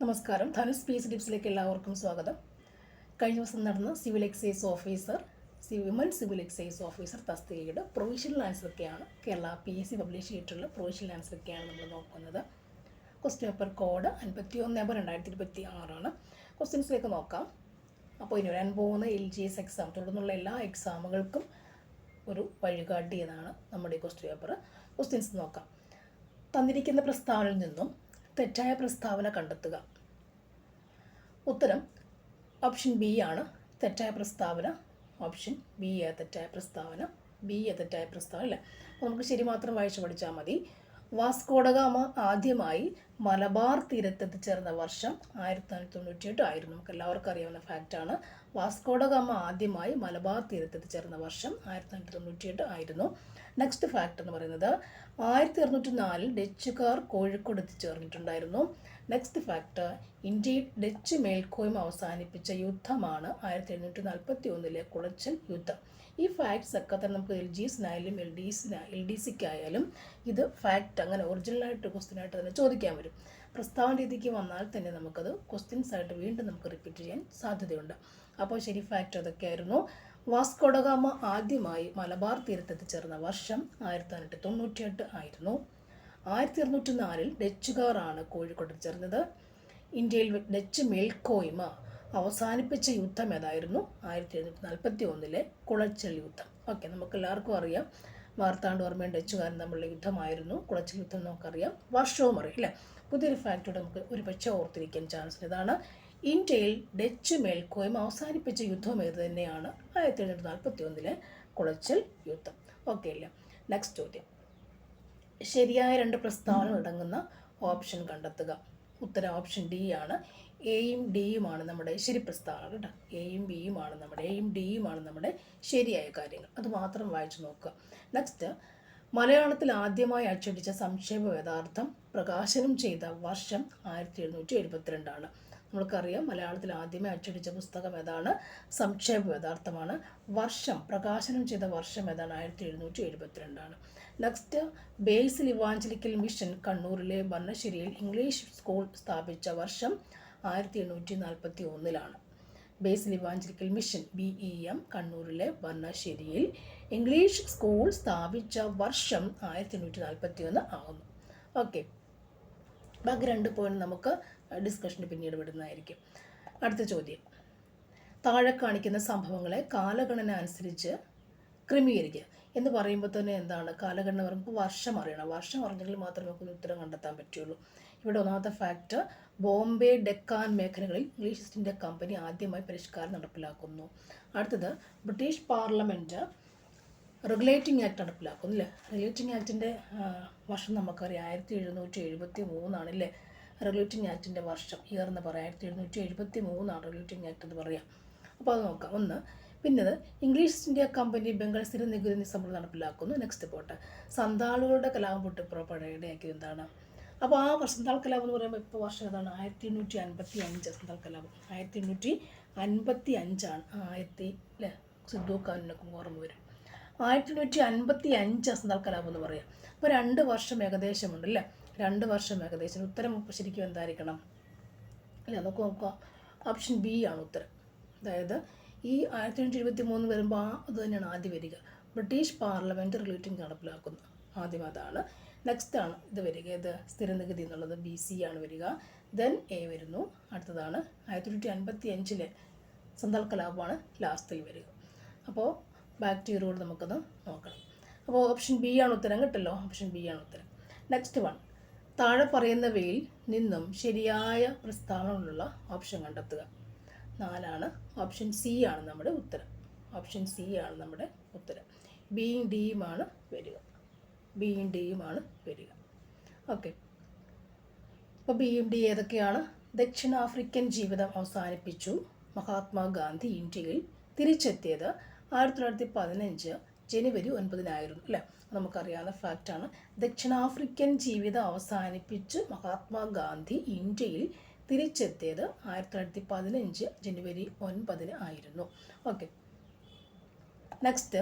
നമസ്കാരം. ധനുസ് പീസ് ടിപ്സിലേക്ക് എല്ലാവർക്കും സ്വാഗതം. കഴിഞ്ഞ ദിവസം നടന്ന civil excise officer women civil excise officer തസ്തികയുടെ പ്രൊവിഷണൽ ആൻസറൊക്കെയാണ് കേരള PSC പബ്ലിഷ് ചെയ്തിട്ടുള്ള പ്രൊവിഷണൽ ആൻസറൊക്കെയാണ് നമ്മൾ നോക്കുന്നത്. ക്വസ്റ്റ്യൻ പേപ്പർ കോഡ് 51/2026 ക്വസ്റ്റ്യൻസിലേക്ക് നോക്കാം. അപ്പോൾ ഇനി വരാൻ പോകുന്ന LGS എക്സാം തുടർന്നുള്ള എല്ലാ എക്സാമുകൾക്കും ഒരു വഴികാട്ടിയതാണ് നമ്മുടെ ഈ ക്വസ്റ്റ്യൻ പേപ്പർ. ക്വസ്റ്റ്യൻസ് നോക്കാം. തന്നിരിക്കുന്ന പ്രസ്താവനയിൽ നിന്നും തെറ്റായ പ്രസ്താവന കണ്ടെത്തുക. ഉത്തരം ഓപ്ഷൻ ബി ആണ് തെറ്റായ പ്രസ്താവന. ഓപ്ഷൻ ബി തെറ്റായ പ്രസ്താവന. തെറ്റായ പ്രസ്താവന അല്ല. അപ്പോൾ നമുക്ക് ശരി മാത്രം വായിച്ച് പഠിച്ചാൽ മതി. വാസ്കോഡ ഗാമ ആദ്യമായി മലബാർ തീരത്തെത്തിച്ചേർന്ന വർഷം 1498 ആയിരുന്നു. നമുക്ക് എല്ലാവർക്കും അറിയാവുന്ന ഫാക്റ്റാണ്. വാസ്കോഡ ഗാമ ആദ്യമായി മലബാർ തീരത്തെത്തിച്ചേർന്ന വർഷം 1498 ആയിരുന്നു. നെക്സ്റ്റ് ഫാക്റ്റ് എന്ന് പറയുന്നത് 1604 ഡച്ചുകാർ കോഴിക്കോട് എത്തിച്ചേർന്നിട്ടുണ്ടായിരുന്നു. നെക്സ്റ്റ് ഫാക്റ്റ് ഇന്ത്യയിൽ ഡച്ച് മേൽക്കോയ്മ അവസാനിപ്പിച്ച യുദ്ധമാണ് 1741 കുളച്ചൽ യുദ്ധം. ഈ ഫാക്ട്സ് ഒക്കെ തന്നെ നമുക്ക് LGSനായാലും LDCക്കായാലും ഇത് ഫാക്റ്റ് അങ്ങനെ ഒറിജിനലായിട്ട് ക്വസ്റ്റ്യനായിട്ട് തന്നെ ചോദിക്കാൻ വരും. പ്രസ്താവന രീതിക്ക് വന്നാൽ തന്നെ നമുക്കത് ക്വസ്റ്റ്യൻസ് ആയിട്ട് വീണ്ടും നമുക്ക് റിപ്പീറ്റ് ചെയ്യാൻ സാധ്യതയുണ്ട്. അപ്പോൾ ശരി ഫാക്റ്റ് അതൊക്കെയായിരുന്നു. വാസ്കോഡ ഗാമ ആദ്യമായി മലബാർ തീരത്തെത്തിച്ചേർന്ന വർഷം 1898 ആയിരുന്നു. 1604 ഡച്ചുകാരാണ് കോഴിക്കോട് ചേർന്നത്. ഇന്ത്യയിൽ ഡച്ച് മേൽക്കോയ്മ അവസാനിപ്പിച്ച യുദ്ധം ഏതായിരുന്നു? 1741 കുളച്ചൽ യുദ്ധം. ഓക്കെ, നമുക്ക് എല്ലാവർക്കും അറിയാം മാർത്താണ്ഡവർമ്മയും ഡച്ചുകാരൻ തമ്മിലുള്ള യുദ്ധമായിരുന്നു കുളച്ചൽ യുദ്ധം. നമുക്കറിയാം, വർഷവും അറിയാം അല്ലേ. പുതിയൊരു ഫാക്റ്റോടെ നമുക്ക് ഒരു പക്ഷേ ഓർത്തിരിക്കാൻ ചാൻസ് ഇതാണ്. ഇന്ത്യയിൽ ഡച്ച് മേൽക്കോയ്മ അവസാനിപ്പിച്ച യുദ്ധം ഏത് തന്നെയാണ്? 1741 കുളച്ചൽ യുദ്ധം. ഓക്കെ അല്ലേ. നെക്സ്റ്റ് ചോദ്യം. ശരിയായ 2 പ്രസ്താവനകൾ അടങ്ങുന്ന ഓപ്ഷൻ കണ്ടെത്തുക. ഉത്തരം ഓപ്ഷൻ ഡി ആണ്. എയും ഡിയുമാണ് നമ്മുടെ ശരി പ്രസ്താവന കേട്ടോ. എയും ഡിയുമാണ് നമ്മുടെ ശരിയായ കാര്യങ്ങൾ. അത് മാത്രം വായിച്ചു നോക്കുക. നെക്സ്റ്റ്, മലയാളത്തിൽ ആദ്യമായി അച്ചടിച്ച സംക്ഷേപ വേദാർത്ഥം പ്രകാശനം ചെയ്ത വർഷം 1772 ആണ്. നമ്മൾക്കറിയാം മലയാളത്തിൽ ആദ്യമായി അച്ചടിച്ച പുസ്തകം ഏതാണ്? സംക്ഷേപ വേദാർത്ഥമാണ്. വർഷം പ്രകാശനം ചെയ്ത വർഷം ഏതാണ്? 1772 ആണ്. നെക്സ്റ്റ്, ബേസിൽ ഇവാഞ്ചലിക്കൽ മിഷൻ കണ്ണൂരിലെ ബന്നശ്ശേരിയിൽ ഇംഗ്ലീഷ് സ്കൂൾ സ്ഥാപിച്ച വർഷം 1841 ബേസിൽ ഇവാഞ്ചലിക്കൽ മിഷൻ BEM കണ്ണൂരിലെ ബന്നശ്ശേരിയിൽ ഇംഗ്ലീഷ് സ്കൂൾ സ്ഥാപിച്ച വർഷം 1841 ആകുന്നു. ഓക്കെ, ബാക്കി 2 പോയിന്റ് നമുക്ക് ഡിസ്കഷന് പിന്നീട് വിടുന്നതായിരിക്കും. അടുത്ത ചോദ്യം. താഴെ കാണിക്കുന്ന സംഭവങ്ങളെ കാലഗണന അനുസരിച്ച് ക്രമീകരിക്കുക എന്ന് പറയുമ്പോൾ തന്നെ എന്താണ് കാലഗണന? പറയുമ്പോൾ വർഷം അറിയണം. വർഷം അറിഞ്ഞെങ്കിൽ മാത്രമേ നമുക്ക് ഉത്തരം കണ്ടെത്താൻ പറ്റുള്ളൂ. ഇവിടെ ഒന്നാമത്തെ ഫാക്റ്റ്, ബോംബെ ഡെക്കാൻ മേഖലകളിൽ ഇംഗ്ലീഷ് ഈസ്റ്റ് ഇന്ത്യ കമ്പനി ആദ്യമായി പരിഷ്കാരം നടപ്പിലാക്കുന്നു. അടുത്തത്, ബ്രിട്ടീഷ് പാർലമെൻറ്റ് റെഗുലേറ്റിംഗ് ആക്ട് നടപ്പിലാക്കുന്നു അല്ലേ. റെഗുലേറ്റിംഗ് ആക്ടിൻ്റെ വർഷം നമുക്കറിയാം 1773 ആണല്ലേ. റെഗുലേറ്റിംഗ് ആക്ടിൻ്റെ വർഷം ഇയർ എന്ന് പറയാം 1773 റെഗുലേറ്റിംഗ് ആക്ട് എന്ന് പറയാം. അപ്പോൾ അത് നോക്കാം. ഒന്ന്, പിന്നത് English east India company Bengal സ്ഥിര നികുതി സമ്പ്രദായം നടപ്പിലാക്കുന്നു. നെക്സ്റ്റ് പോട്ടെ, സന്താളുകളുടെ കലാപം പൊട്ടിപ്പുറപ്പെടുകയാക്കിയത് എന്താണ്? അപ്പോൾ ആ സന്താൾ കലാപം എന്ന് പറയുമ്പോൾ ഇപ്പോൾ വർഷം ഏതാണ്? 1855 സന്താൾ കലാപം 1855 അല്ലേ. സിദ്ധു കാനൂനൊക്കെ ഓർമ്മ വരും. 1855 സന്താൾ കലാപം എന്ന് പറയാം. അപ്പോൾ 2 വർഷം ഏകദേശമുണ്ട് അല്ലേ. 2 വർഷം ഏകദേശം. ഉത്തരം ശരിക്കും എന്തായിരിക്കണം അല്ലേ? നമുക്ക് നോക്കാം. ഓപ്ഷൻ ബി ആണ് ഉത്തരം. അതായത് ഈ 1873 വരുമ്പോൾ അത് തന്നെയാണ് ആദ്യം വരിക. ബ്രിട്ടീഷ് പാർലമെൻറ്റ് റെഗുലേറ്റിംഗ് നടപ്പിലാക്കുന്നു. ആദ്യം അതാണ്. നെക്സ്റ്റ് ആണ് ഇത് വരിക. ഇത് സ്ഥിര നികുതി എന്നുള്ളത് BC ആണ് വരിക. ദെൻ A വരുന്നു. അടുത്തതാണ് 1855 സന്താൾ കലാപമാണ് ലാസ്റ്റിൽ വരിക. അപ്പോൾ ബാക്ക് ടു റൂൾ നമുക്കത് നോക്കണം. അപ്പോൾ ഓപ്ഷൻ ബി ആണ് ഉത്തരം കിട്ടല്ലോ. ഓപ്ഷൻ ബി ആണ് ഉത്തരം. നെക്സ്റ്റ് വൺ, താഴെ പറയുന്നവയിൽ നിന്നും ശരിയായ പ്രസ്താവനകളുള്ള ഓപ്ഷൻ കണ്ടെത്തുക. 4 ഓപ്ഷൻ സി ആണ് നമ്മുടെ ഉത്തരം. ഓപ്ഷൻ സി ആണ് നമ്മുടെ ഉത്തരം. ബിയും ഡിയുമാണ് വരിക. ഓക്കെ, അപ്പോൾ ബിയും ഡി ഏതൊക്കെയാണ്? ദക്ഷിണാഫ്രിക്കൻ ജീവിതം അവസാനിപ്പിച്ചു മഹാത്മാഗാന്ധി ഇന്ത്യയിൽ തിരിച്ചെത്തിയത് 1915 ജനുവരി 9 അല്ലേ. നമുക്കറിയാവുന്ന ഫാക്റ്റാണ്. ദക്ഷിണാഫ്രിക്കൻ ജീവിതം അവസാനിപ്പിച്ച് മഹാത്മാഗാന്ധി ഇന്ത്യയിൽ തിരിച്ചെത്തിയത് 1915 ജനുവരി 9 ആയിരുന്നു. ഓക്കെ, നെക്സ്റ്റ്,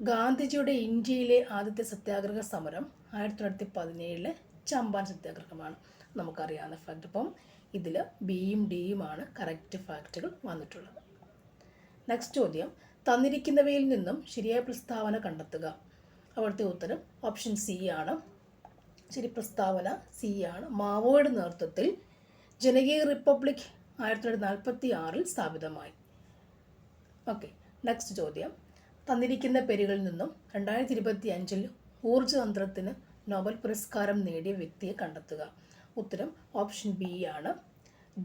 ഗാന്ധിജിയുടെ ഇന്ത്യയിലെ ആദ്യത്തെ സത്യാഗ്രഹ സമരം 1917 ചമ്പാൻ സത്യാഗ്രഹമാണ്. നമുക്കറിയാവുന്ന ഫാക്റ്റ്. അപ്പം ഇതിൽ ബിയും ഡിയുമാണ് കറക്റ്റ് ഫാക്റ്റുകൾ വന്നിട്ടുള്ളത്. നെക്സ്റ്റ് ചോദ്യം, തന്നിരിക്കുന്നവയിൽ നിന്നും ശരിയായ പ്രസ്താവന കണ്ടെത്തുക. അവിടുത്തെ ഉത്തരം ഓപ്ഷൻ സി ആണ്. ശരി പ്രസ്താവന സി ആണ്. മാവോയുടെ നേതൃത്വത്തിൽ ജനകീയ റിപ്പബ്ലിക് 1946 സ്ഥാപിതമായി. ഓക്കെ. നെക്സ്റ്റ് ചോദ്യം, തന്നിരിക്കുന്ന പേരുകളിൽ നിന്നും 2025 ഊർജ്ജതന്ത്രത്തിന് നോബൽ പുരസ്കാരം നേടിയ വ്യക്തിയെ കണ്ടെത്തുക. ഉത്തരം ഓപ്ഷൻ ബി ആണ്.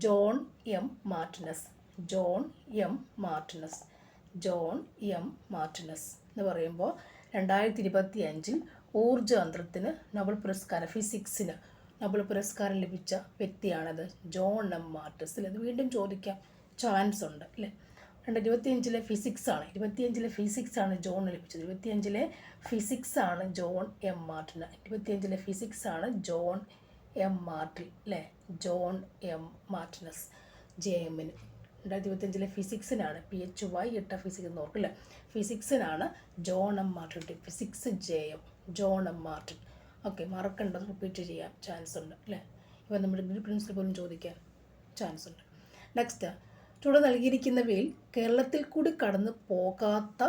John M Martinez. John M Martinez. John M Martinez എന്ന് പറയുമ്പോൾ 2025 ഊർജ്ജതന്ത്രത്തിന് നോബൽ പുരസ്കാരം, ഫിസിക്സിന് നോബൽ പുരസ്കാരം ലഭിച്ച വ്യക്തിയാണത് ജോൺ എം മാർട്ടിനസ്. ഇത് വീണ്ടും ചോദിക്കാം ചാൻസ് ഉണ്ട് അല്ലേ. 2025 ഫിസിക്സാണ്, 25 ഫിസിക്സാണ് ജോൺ ലഭിച്ചത്. 25 ഫിസിക്സാണ് ജോൺ എം മാർട്ടിന്. 25 ഫിസിക്സാണ് ജോൺ എം മാർട്ടിൻ അല്ലേ. ജോൺ എം മാർട്ടിനസ് ജെ എമ്മിന്. 2025 ഫിസിക്സിനാണ് PHY ഇട്ട ഫിസിക്സ് എന്ന് ഓർക്കില്ല. ഫിസിക്സിനാണ് John M Martin. Physics J M John M Martin. Okay, മറക്കേണ്ടത് റിപ്പീറ്റ് ചെയ്യാൻ ചാൻസ് ഉണ്ട് അല്ലേ. ഇവ നമ്മുടെ ഗ്രീൻ പ്രിൻസിൽ പോലും ചോദിക്കാൻ ചാൻസ് ഉണ്ട്. നെക്സ്റ്റ്, ചുവടെ നൽകിയിരിക്കുന്നവയിൽ കേരളത്തിൽ കൂടി കടന്നു പോകാത്ത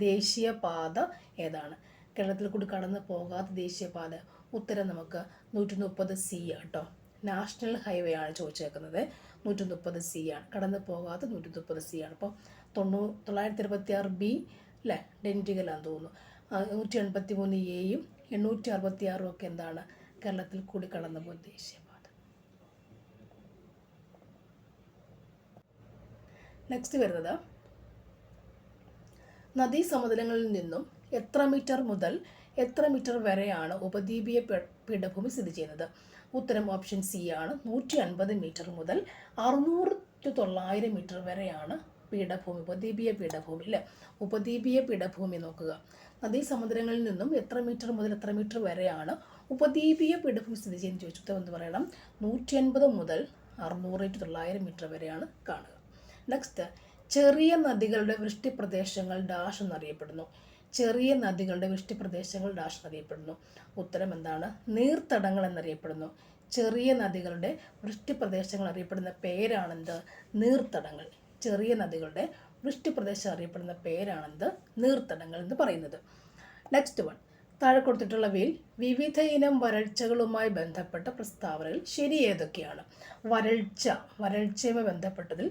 ദേശീയപാത ഏതാണ്? കേരളത്തിൽ കൂടി കടന്നു പോകാത്ത ദേശീയപാത ഉത്തരം നമുക്ക് 130C കേട്ടോ. നാഷണൽ ഹൈവേ ആണ് ചോദിച്ചേക്കുന്നത്. 130C ആണ്. കടന്നു പോകാത്ത 130C ആണ്. അപ്പോൾ 966B അല്ലേ, ഡെൻറ്റിഗലാന്ന് തോന്നുന്നു. 183Aയും 866 ഒക്കെ എന്താണ്? കേരളത്തിൽ കൂടി കടന്നു പോകുന്ന ദേശീയപാത. നെക്സ്റ്റ് വരുന്നത്, നദീസമുദ്രങ്ങളിൽ നിന്നും എത്ര മീറ്റർ മുതൽ എത്ര മീറ്റർ വരെയാണ് ഉപദ്വീപീയ പീഠഭൂമി സ്ഥിതി ചെയ്യുന്നത്? ഉത്തരം ഓപ്ഷൻ സി ആണ്. 150 മീറ്റർ മുതൽ 600-900 മീറ്റർ വരെയാണ് പീഠഭൂമി, ഉപദ്വീപീയ പീഠഭൂമി അല്ലേ. ഉപദ്വീപീയ പീഠഭൂമി നോക്കുക. നദീസമുദ്രങ്ങളിൽ നിന്നും എത്ര മീറ്റർ മുതൽ എത്ര മീറ്റർ വരെയാണ് ഉപദ്വീപീയ പീഠഭൂമി സ്ഥിതി ചെയ്യുന്നത് ചോദിച്ചിട്ട് എന്ത് പറയണം? 150 മുതൽ 600-900 മീറ്റർ വരെയാണ് കാണുക. നെക്സ്റ്റ്, ചെറിയ നദികളുടെ വൃഷ്ടിപ്രദേശങ്ങൾ ഡാഷ് എന്നറിയപ്പെടുന്നു. ചെറിയ നദികളുടെ വൃഷ്ടിപ്രദേശങ്ങൾ ഡാഷ് എന്നറിയപ്പെടുന്നു. ഉത്തരം എന്താണ്? നീർത്തടങ്ങൾ എന്നറിയപ്പെടുന്നു. ചെറിയ നദികളുടെ വൃഷ്ടിപ്രദേശങ്ങൾ അറിയപ്പെടുന്ന പേരാണെന്ത്? നീർത്തടങ്ങൾ. ചെറിയ നദികളുടെ വൃഷ്ടിപ്രദേശം അറിയപ്പെടുന്ന പേരാണെന്ത്? നീർത്തടങ്ങൾ എന്ന് പറയുന്നത്. നെക്സ്റ്റ് വൺ, താഴെ കൊടുത്തിട്ടുള്ളവയിൽ വിവിധ ഇനം വരൾച്ചകളുമായി ബന്ധപ്പെട്ട പ്രസ്താവനകൾ ശരി ഏതൊക്കെയാണ്? വരൾച്ചയുമായി ബന്ധപ്പെട്ടതിൽ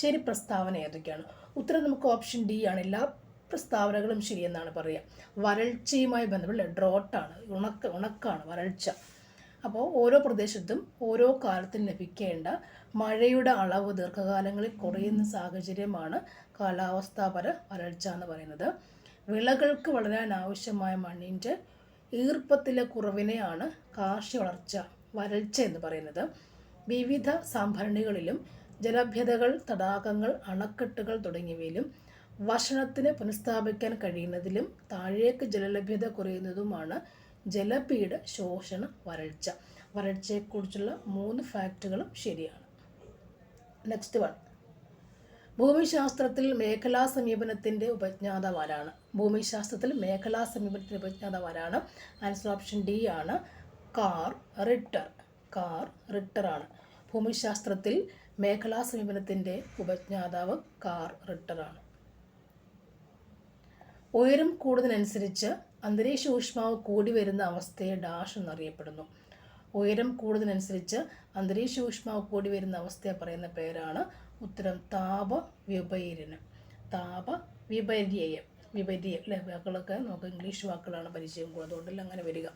ശരി പ്രസ്താവന ഏതൊക്കെയാണ്? ഉത്തരം നമുക്ക് ഓപ്ഷൻ ഡി ആണ്. എല്ലാ പ്രസ്താവനകളും ശരിയെന്നാണ് പറയുക. വരൾച്ചയുമായി ബന്ധപ്പെട്ട ഡ്രോട്ടാണ്, ഉണക്കാണ് വരൾച്ച. അപ്പോൾ ഓരോ പ്രദേശത്തും ഓരോ കാലത്തും ലഭിക്കേണ്ട മഴയുടെ അളവ് ദീർഘകാലങ്ങളിൽ കുറയുന്ന സാഹചര്യമാണ് കാലാവസ്ഥാപര വരൾച്ച എന്ന് പറയുന്നത്. വിളകൾക്ക് വളരാൻ ആവശ്യമായ മണ്ണിൻ്റെ ഈർപ്പത്തിലെ കുറവിനെയാണ് കാർഷിക വരൾച്ച എന്ന് പറയുന്നത്. വിവിധ സംഭരണികളിലും ജലഭ്യതകൾ, തടാകങ്ങൾ, അണക്കെട്ടുകൾ തുടങ്ങിയവയിലും വർഷണത്തിന് പുനഃസ്ഥാപിക്കാൻ കഴിയുന്നതിലും താഴേക്ക് ജലലഭ്യത കുറയുന്നതുമാണ് ജലപീഠ ശോഷണ വരൾച്ച. വരൾച്ചയെക്കുറിച്ചുള്ള 3 ഫാക്റ്റുകളും ശരിയാണ്. നെക്സ്റ്റ് വൺ, ഭൂമിശാസ്ത്രത്തിൽ മേഖലാ സമീപനത്തിൻ്റെ ഉപജ്ഞാതാവ് ആരാണ്? ഭൂമിശാസ്ത്രത്തിൽ മേഖലാ സമീപനത്തിൻ്റെ ഉപജ്ഞാതാവ് ആരാണ്? ആൻസർ ഓപ്ഷൻ ഡി ആണ്. കാർ റിട്ടർ ആണ്. ഭൂമിശാസ്ത്രത്തിൽ മേഖലാ സമീപനത്തിൻ്റെ ഉപജ്ഞാതാവ് കാർ റിട്ടർ ആണ്. ഉയരം കൂടുന്നതിനനുസരിച്ച് അന്തരീക്ഷ ഊഷ്മാവ് കൂടി വരുന്ന അവസ്ഥയെ ഡാഷ് എന്നറിയപ്പെടുന്നു. ഉയരം കൂടുന്നതിനനുസരിച്ച് അന്തരീക്ഷ ഊഷ്മാവ് കൂടി വരുന്ന അവസ്ഥയെ പറയുന്ന പേരാണ് ഉത്തരം താപവിപര്യനം. വിപര്യം അല്ലേ. വാക്കുകളൊക്കെ നമുക്ക് ഇംഗ്ലീഷ് വാക്കുകളാണ് പരിചയം കൂടുതൽ, അതുകൊണ്ടല്ല അങ്ങനെ വരിക.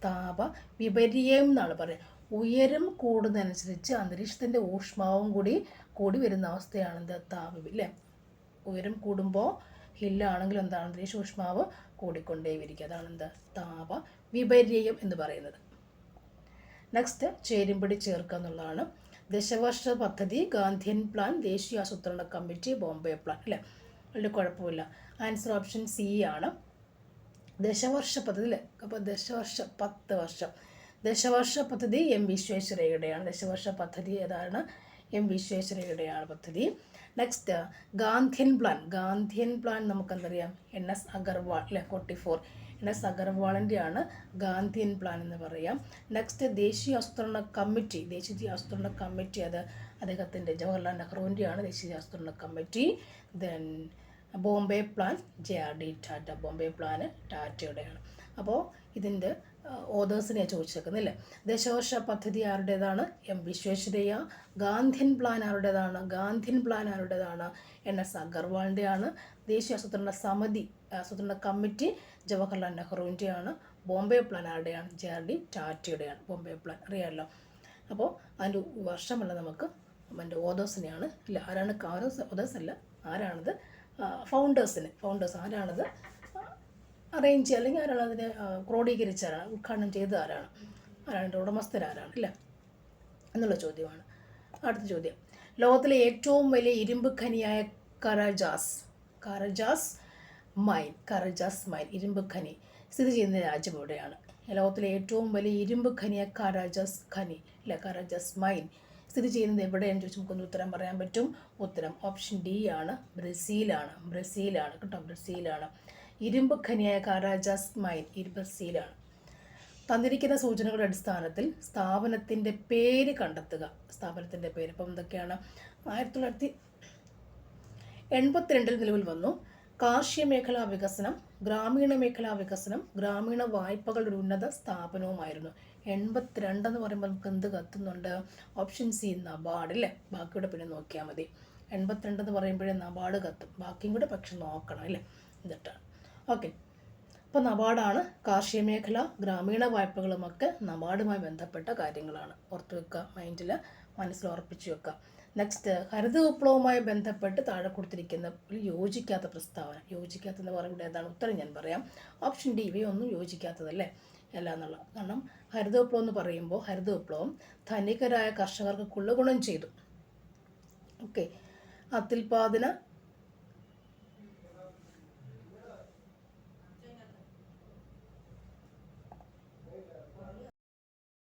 താപവിപര്യം എന്നാണ് പറയുക. ഉയരം കൂടുന്നതനുസരിച്ച് അന്തരീക്ഷത്തിൻ്റെ ഊഷ്മാവും കൂടി വരുന്ന അവസ്ഥയാണെന്ത്? താപവില്ലേ. ഉയരം കൂടുമ്പോൾ ഹില്ലാണെങ്കിലും എന്താണ്? അന്തരീക്ഷ ഊഷ്മാവ് കൂടിക്കൊണ്ടേയിരിക്കുക. അതാണെന്ത്? താപവിപര്യം എന്ന് പറയുന്നത്. നെക്സ്റ്റ്, ചേരുംപടി ചേർക്കുക എന്നുള്ളതാണ്. ദശവർഷ പദ്ധതി, ഗാന്ധിയൻ പ്ലാൻ, ദേശീയ ആസൂത്രണ കമ്മിറ്റി, ബോംബെ പ്ലാൻ അല്ലേ. വലിയ കുഴപ്പമില്ല. ആൻസർ ഓപ്ഷൻ സി ആണ്. ദശവർഷ പദ്ധതി അല്ലേ. അപ്പോൾ 10 വർഷം. ദശവർഷ പദ്ധതി എം വിശ്വേശ്വരയ്യയുടെയാണ്. ദശവർഷ പദ്ധതി ഏതാണ്? എം വിശ്വേശ്വരയ്യയുടെയാണ് പദ്ധതി. നെക്സ്റ്റ്, ഗാന്ധിയൻ പ്ലാൻ നമുക്കെന്തറിയാം? NS അഗർവാൾ അല്ലേ. 44 NS അഗർവാളിൻ്റെ ആണ് ഗാന്ധിയൻ പ്ലാൻ എന്ന് പറയാം. നെക്സ്റ്റ് ദേശീയ ആസൂത്രണ കമ്മിറ്റി അത് അദ്ദേഹത്തിൻ്റെ ജവഹർലാൽ നെഹ്റുവിൻ്റെയാണ് ദേശീയ ആസൂത്രണ കമ്മിറ്റി. Then Bombay plan JRD Tata, Bombay plan ടാറ്റയുടെയാണ്. അപ്പോൾ ഇതിൻ്റെ ഓതേഴ്സിനെ ചോദിച്ചേക്കുന്നില്ലേ. ദശവർഷ പദ്ധതി ആരുടേതാണ്? വിശ്വേശ്വരയ്യ. ഗാന്ധിയൻ പ്ലാൻ ആരുടേതാണ്? NS അഗർവാളിൻ്റെയാണ്. ദേശീയ ആസൂത്രണ കമ്മിറ്റി ജവഹർലാൽ നെഹ്റുവിൻ്റെയാണ്. ബോംബെ പ്ലാൻ ആരുടെയാണ്? JRD ടാറ്റയുടെയാണ് ബോംബെ പ്ലാൻ, അറിയാമല്ലോ. അപ്പോൾ അതിൻ്റെ വർഷമല്ല, നമുക്ക് അതിൻ്റെ ഓതേഴ്സിനെയാണ് ഇല്ല, ആരാണ് ഓതേഴ്സ് അല്ല, ആരാണത് ഫൗണ്ടേഴ്സ് ആരാണത് അറേഞ്ച് ചെയ്യുക, അല്ലെങ്കിൽ ആരാണ് അതിനെ ക്രോഡീകരിച്ച ആരാണ്, ഉദ്ഘാടനം ചെയ്ത ആരാണ്, അതിൻ്റെ ഉടമസ്ഥരാരാണ് ഇല്ല എന്നുള്ള ചോദ്യമാണ്. അടുത്ത ചോദ്യം, ലോകത്തിലെ ഏറ്റവും വലിയ ഇരുമ്പ് ഖനിയായ കറജാസ് മൈൻ ഇരുമ്പ് ഖനി സ്ഥിതി ചെയ്യുന്ന രാജ്യം എവിടെയാണ്? ലോകത്തിലെ ഏറ്റവും വലിയ ഇരുമ്പ് ഖനിയായ കറജാസ് മൈൻ സ്ഥിതി ചെയ്യുന്നത് എവിടെയെന്ന് ചോദിച്ചാൽ നമുക്കൊന്ന് ഉത്തരം പറയാൻ പറ്റും. ഉത്തരം ഓപ്ഷൻ ഡി ആണ്, ബ്രസീലാണ് കേട്ടോ, ബ്രസീലാണ്. ഇരുമ്പ് ഖനിയായ കറജാസ് മൈൻ ബ്രസീലാണ്. തന്നിരിക്കുന്ന സൂചനകളുടെ അടിസ്ഥാനത്തിൽ സ്ഥാപനത്തിൻ്റെ പേര് കണ്ടെത്തുക. സ്ഥാപനത്തിൻ്റെ പേര് ഇപ്പം എന്തൊക്കെയാണ്? 1982 നിലവിൽ വന്നു. കാർഷിക മേഖലാ വികസനം, ഗ്രാമീണ മേഖലാ വികസനം, ഗ്രാമീണ വായ്പകളുടെ ഒരു ഉന്നത സ്ഥാപനവുമായിരുന്നു. 82 എന്ന് പറയുമ്പോൾ നമുക്ക് എന്ത് കത്തുന്നുണ്ട്? ഓപ്ഷൻ സി നബാർഡ് അല്ലേ. ബാക്കിയുടെ പിന്നെ നോക്കിയാൽ മതി. 82 എന്ന് പറയുമ്പോഴേ നബാർഡ് കത്തും, ബാക്കിയും കൂടെ പക്ഷെ നോക്കണം അല്ലേ, എന്നിട്ടാണ്. ഓക്കെ, അപ്പോൾ നബാർഡാണ്. കാർഷിക മേഖല, ഗ്രാമീണ വായ്പകളുമൊക്കെ നബാർഡുമായി ബന്ധപ്പെട്ട കാര്യങ്ങളാണ്. ഓർത്ത് വെക്കുക, മൈൻഡിൽ മനസ്സിൽ ഉറപ്പിച്ച് വെക്കുക. നെക്സ്റ്റ്, ഹരിത വിപ്ലവവുമായി ബന്ധപ്പെട്ട് താഴെ കൊടുത്തിരിക്കുന്ന യോജിക്കാത്ത പ്രസ്താവന. യോജിക്കാത്തെന്ന് പറയുമ്പോൾ ഏതാണ്? ഉത്തരം ഞാൻ പറയാം. ഓപ്ഷൻ ഡി, ഇവയൊന്നും യോജിക്കാത്തതല്ലേ അല്ല എന്നുള്ള. കാരണം ഹരിത വിപ്ലവം എന്ന് പറയുമ്പോൾ ഹരിത വിപ്ലവം ധനികരായ കർഷകർക്ക് ഗുണം ചെയ്തു. ഓക്കെ, അത്യുൽപാദന